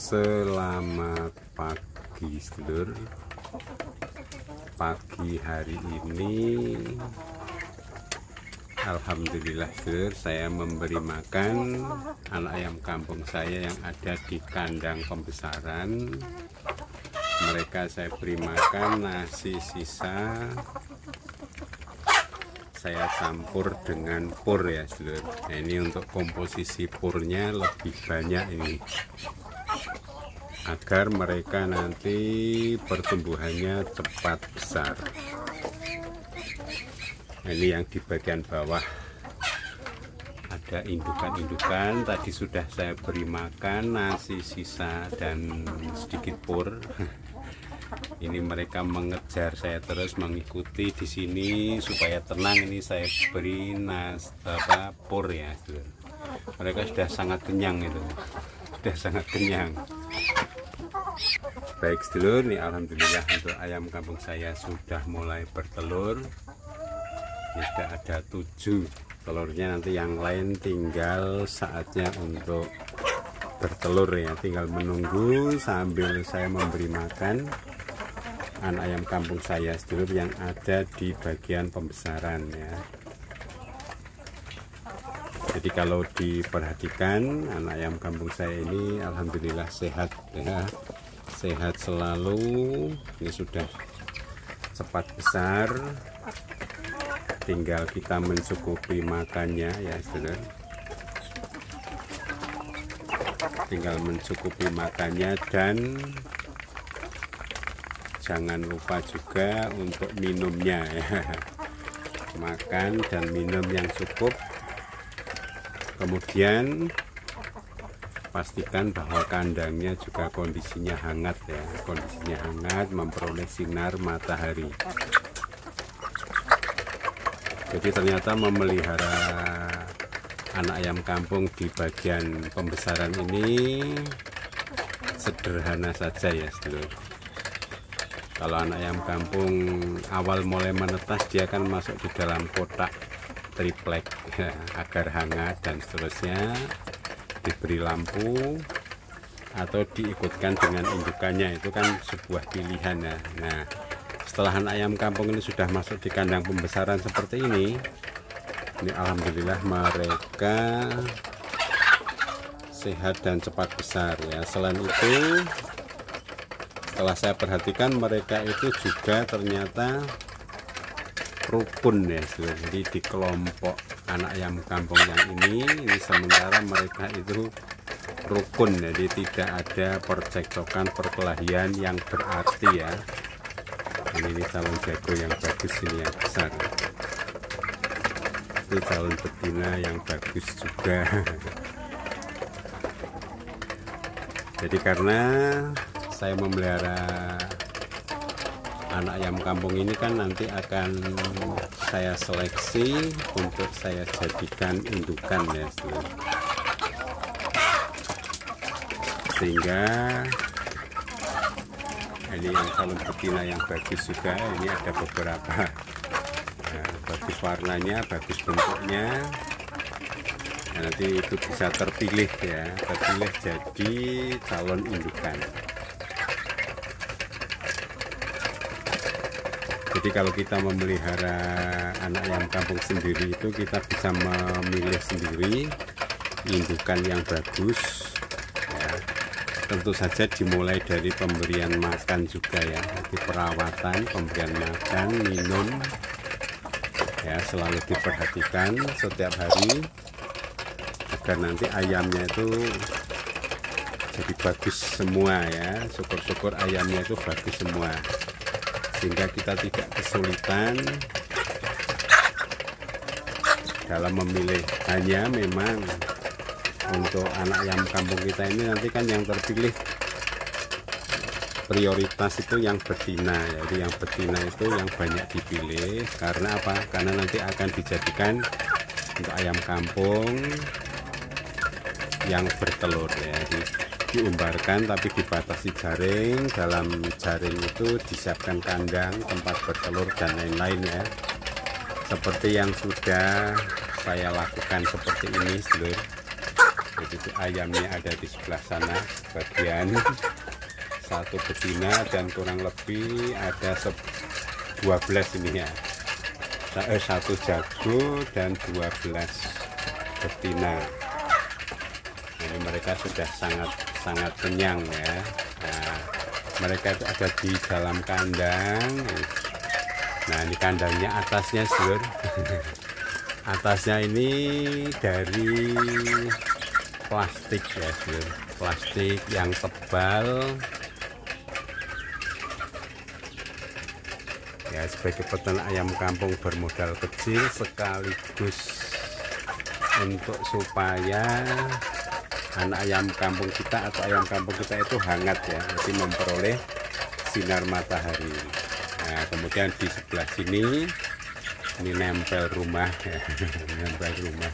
Selamat pagi sedulur. Pagi hari ini alhamdulillah sedulur, saya memberi makan anak ayam kampung saya yang ada di kandang pembesaran. Mereka saya beri makan nasi sisa, saya campur dengan pur ya sedulur. Nah, ini untuk komposisi purnya lebih banyak ini, agar mereka nanti pertumbuhannya cepat besar. Nah, ini yang di bagian bawah ada indukan-indukan, tadi sudah saya beri makan nasi sisa dan sedikit pur. Ini mereka mengejar saya terus, mengikuti di sini supaya tenang. Ini saya beri pur ya sedulur. Mereka sudah sangat kenyang, itu sudah sangat kenyang. Baik sedulur, nih alhamdulillah untuk ayam kampung saya sudah mulai bertelur. Ini sudah ada 7 telurnya, nanti yang lain tinggal saatnya untuk bertelur ya, tinggal menunggu sambil saya memberi makan anak ayam kampung saya sedulur yang ada di bagian pembesaran ya. Jadi kalau diperhatikan anak ayam kampung saya ini alhamdulillah sehat ya, sehat selalu. Ini sudah cepat besar, tinggal kita mencukupi makannya ya sedulur. Tinggal mencukupi makannya, dan jangan lupa juga untuk minumnya ya. Makan dan minum yang cukup. Kemudian pastikan bahwa kandangnya juga kondisinya hangat ya, kondisinya hangat, memperoleh sinar matahari. Jadi ternyata memelihara anak ayam kampung di bagian pembesaran ini sederhana saja ya sedulur. Kalau anak ayam kampung awal mulai menetas, dia akan masuk di dalam kotak triplek ya, agar hangat, dan seterusnya diberi lampu atau diikutkan dengan indukannya, itu kan sebuah pilihan ya. Nah, setelah anak ayam kampung ini sudah masuk di kandang pembesaran seperti ini alhamdulillah mereka sehat dan cepat besar ya. Selain itu, setelah saya perhatikan, mereka itu juga ternyata rukun ya. Jadi di kelompok anak ayam kampung yang ini sementara mereka itu rukun, jadi tidak ada percekcokan, perkelahian yang berarti ya. Ini calon jago yang bagus, ini yang besar. Itu calon betina yang bagus juga. Jadi karena saya memelihara anak ayam kampung ini kan nanti akan saya seleksi untuk saya jadikan indukan ya sedulur. Sehingga ini yang calon betina yang bagus juga, ini ada beberapa bagus warnanya, bagus bentuknya. Nah, nanti itu bisa terpilih ya, terpilih jadi calon indukan. Jadi kalau kita memelihara anak ayam kampung sendiri itu kita bisa memilih sendiri indukan yang bagus ya. Tentu saja dimulai dari pemberian makan juga ya, jadi perawatan, pemberian makan, minum ya, selalu diperhatikan setiap hari agar nanti ayamnya itu jadi bagus semua ya. Syukur-syukur ayamnya itu bagus semua, sehingga kita tidak kesulitan dalam memilih. Hanya memang untuk anak ayam kampung kita ini nanti kan yang terpilih prioritas itu yang betina ya. Jadi yang betina itu yang banyak dipilih. Karena apa? Karena nanti akan dijadikan untuk ayam kampung yang bertelur ya. Diumbarkan tapi dibatasi jaring. Dalam jaring itu disiapkan kandang, tempat bertelur dan lain-lain ya. Seperti yang sudah saya lakukan seperti ini sedulur. Jadi ayamnya ada di sebelah sana bagian, satu betina dan kurang lebih ada 12 ini ya, satu jago dan 12 betina. Ini mereka sudah sangat kenyang ya. Nah, mereka itu ada di dalam kandang. Nah, ini kandangnya atasnya seluruh atasnya ini dari plastik ya, seluruh plastik yang tebal ya. Sebagai peternak ayam kampung bermodal kecil sekaligus untuk supaya anak ayam kampung kita atau ayam kampung kita itu hangat ya, jadi memperoleh sinar matahari. Nah, kemudian di sebelah sini ini nempel rumah ya. Nempel rumah.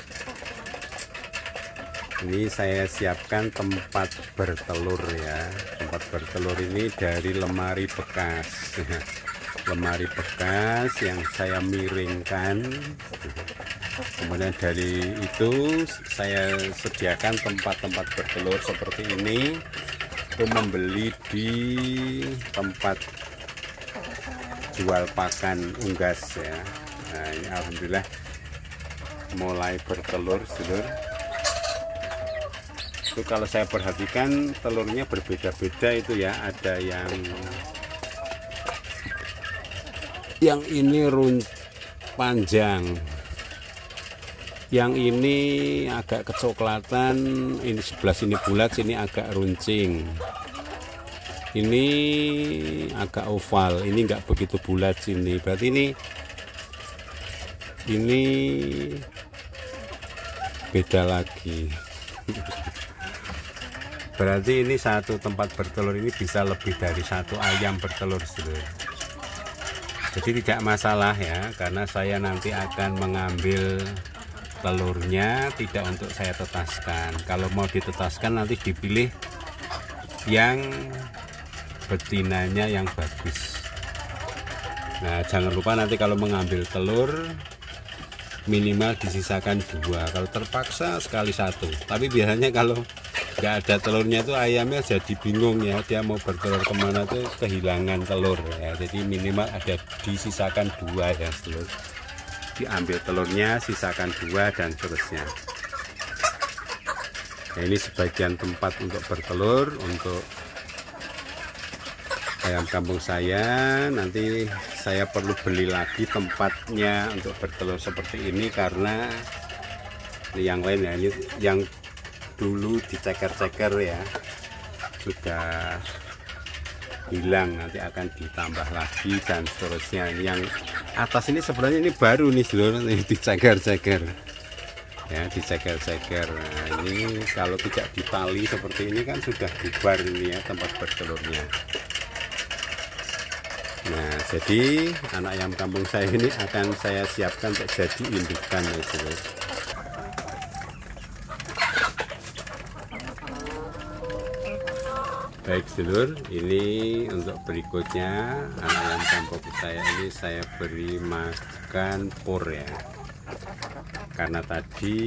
Ini saya siapkan tempat bertelur ya. Tempat bertelur ini dari lemari bekas. Lemari bekas yang saya miringkan. Kemudian dari itu saya sediakan tempat-tempat bertelur seperti ini. Itu membeli di tempat jual pakan unggas ya. Nah, ini alhamdulillah mulai bertelur sedulur. Itu kalau saya perhatikan telurnya berbeda-beda itu ya. Ada yang ini panjang, yang ini agak kecoklatan, ini sebelah sini bulat, sini agak runcing. Ini agak oval, ini enggak begitu bulat sini. Berarti ini beda lagi. Berarti ini satu tempat bertelur ini bisa lebih dari satu ayam bertelur sedulur. Jadi tidak masalah ya, karena saya nanti akan mengambil telurnya tidak untuk saya tetaskan. Kalau mau ditetaskan nanti dipilih yang betinanya yang bagus. Nah, jangan lupa nanti kalau mengambil telur minimal disisakan 2, kalau terpaksa sekali 1. Tapi biasanya kalau nggak ada telurnya itu ayamnya jadi bingung ya, dia mau bertelur kemana tuh kehilangan telur ya. Jadi minimal ada disisakan 2 ya telur. Diambil telurnya, sisakan 2 dan seterusnya. Nah, ini sebagian tempat untuk bertelur untuk ayam kampung saya. Nanti saya perlu beli lagi tempatnya untuk bertelur seperti ini karena yang lain ya, ini yang dulu diceker-ceker ya sudah hilang, nanti akan ditambah lagi dan seterusnya. Ini yang atas ini sebenarnya ini baru nih seluruh, ini diceker-ceker ya, diceker-ceker. Nah, ini kalau tidak ditali seperti ini kan sudah bubar ini ya tempat bertelurnya. Nah, jadi anak ayam kampung saya ini akan saya siapkan untuk jadi indukan ya seluruh. Baik sedulur, ini untuk berikutnya anak ayam kampung saya ini saya beri makan pur ya. Karena tadi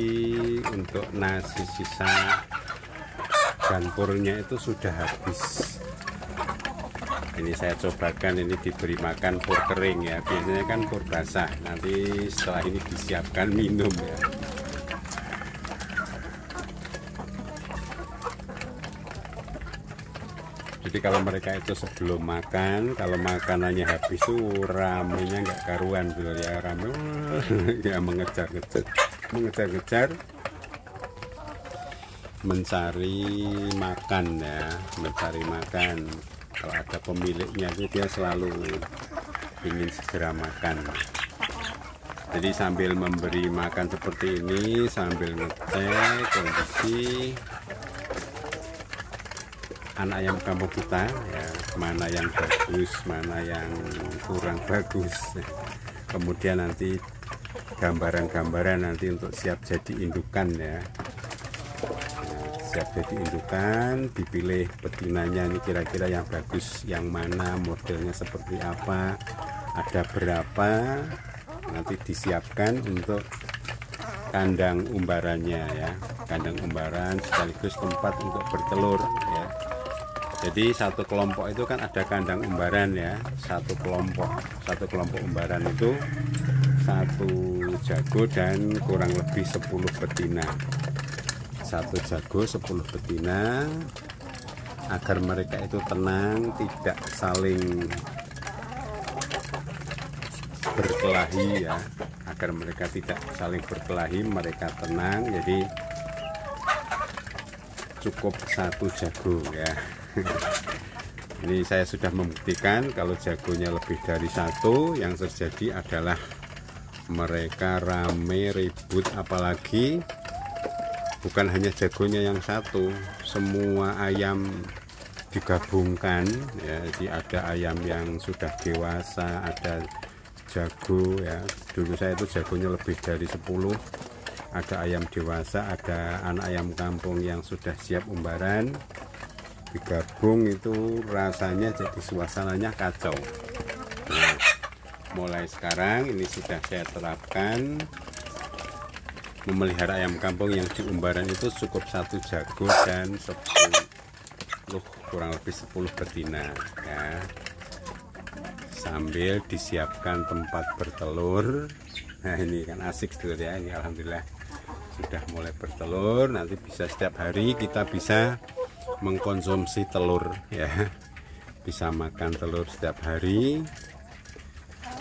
untuk nasi sisa dan purnya itu sudah habis. Ini saya cobakan, ini diberi makan pur kering ya. Biasanya kan pur basah. Nanti setelah ini disiapkan minum ya. Jadi kalau mereka itu sebelum makan, kalau makanannya habis tuh ramenya nggak karuan dulu ya, rame ya mengejar-ngejar mencari makan ya, mencari makan. Kalau ada pemiliknya itu dia selalu ingin segera makan. Jadi sambil memberi makan seperti ini, sambil ngecek kondisi anak ayam kampung kita ya, mana yang bagus, mana yang kurang bagus. Kemudian nanti gambaran-gambaran nanti untuk siap jadi indukan ya. Siap jadi indukan, dipilih betinanya ini kira-kira yang bagus yang mana, modelnya seperti apa, ada berapa, nanti disiapkan untuk kandang umbarannya ya, kandang umbaran sekaligus tempat untuk bertelur ya. Jadi satu kelompok itu kan ada kandang umbaran ya, satu kelompok umbaran itu satu jago dan kurang lebih 10 betina. Satu jago 10 betina, agar mereka itu tenang, tidak saling berkelahi ya, agar mereka tidak saling berkelahi, mereka tenang. Jadi cukup satu jago ya. Ini saya sudah membuktikan kalau jagonya lebih dari satu, yang terjadi adalah mereka rame ribut, apalagi bukan hanya jagonya yang satu, semua ayam digabungkan ya. Jadi ada ayam yang sudah dewasa, ada jago ya. Dulu saya itu jagonya lebih dari 10. Ada ayam dewasa, ada anak ayam kampung yang sudah siap umbaran, digabung itu rasanya jadi suasananya kacau. Nah, mulai sekarang ini sudah saya terapkan, memelihara ayam kampung yang di umbaran itu cukup satu jago dan 10, kurang lebih 10 betina ya. Sambil disiapkan tempat bertelur. Nah ini kan asik sedulur ya, ini alhamdulillah sudah mulai bertelur. Nanti bisa setiap hari kita bisa mengkonsumsi telur ya, bisa makan telur setiap hari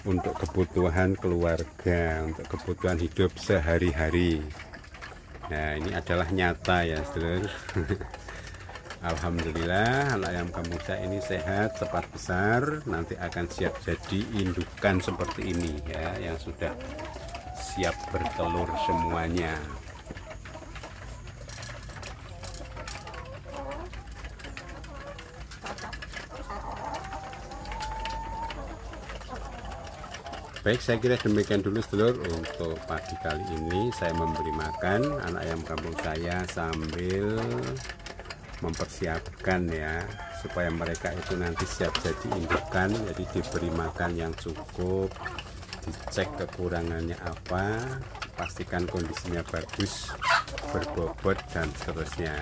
untuk kebutuhan keluarga, untuk kebutuhan hidup sehari-hari. Nah ini adalah nyata ya sedulur. Alhamdulillah anak ayam kampung saya ini sehat, cepat besar, nanti akan siap jadi indukan seperti ini ya, yang sudah siap bertelur semuanya. Baik, saya kira demikian dulu sedulur untuk pagi kali ini. Saya memberi makan anak ayam kampung saya sambil mempersiapkan ya, supaya mereka itu nanti siap jadi indukan. Jadi diberi makan yang cukup, dicek kekurangannya apa, pastikan kondisinya bagus, berbobot dan seterusnya.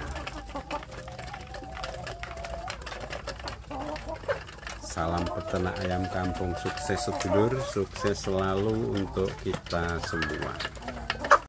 Salam peternak ayam kampung, sukses sedulur, sukses selalu untuk kita semua.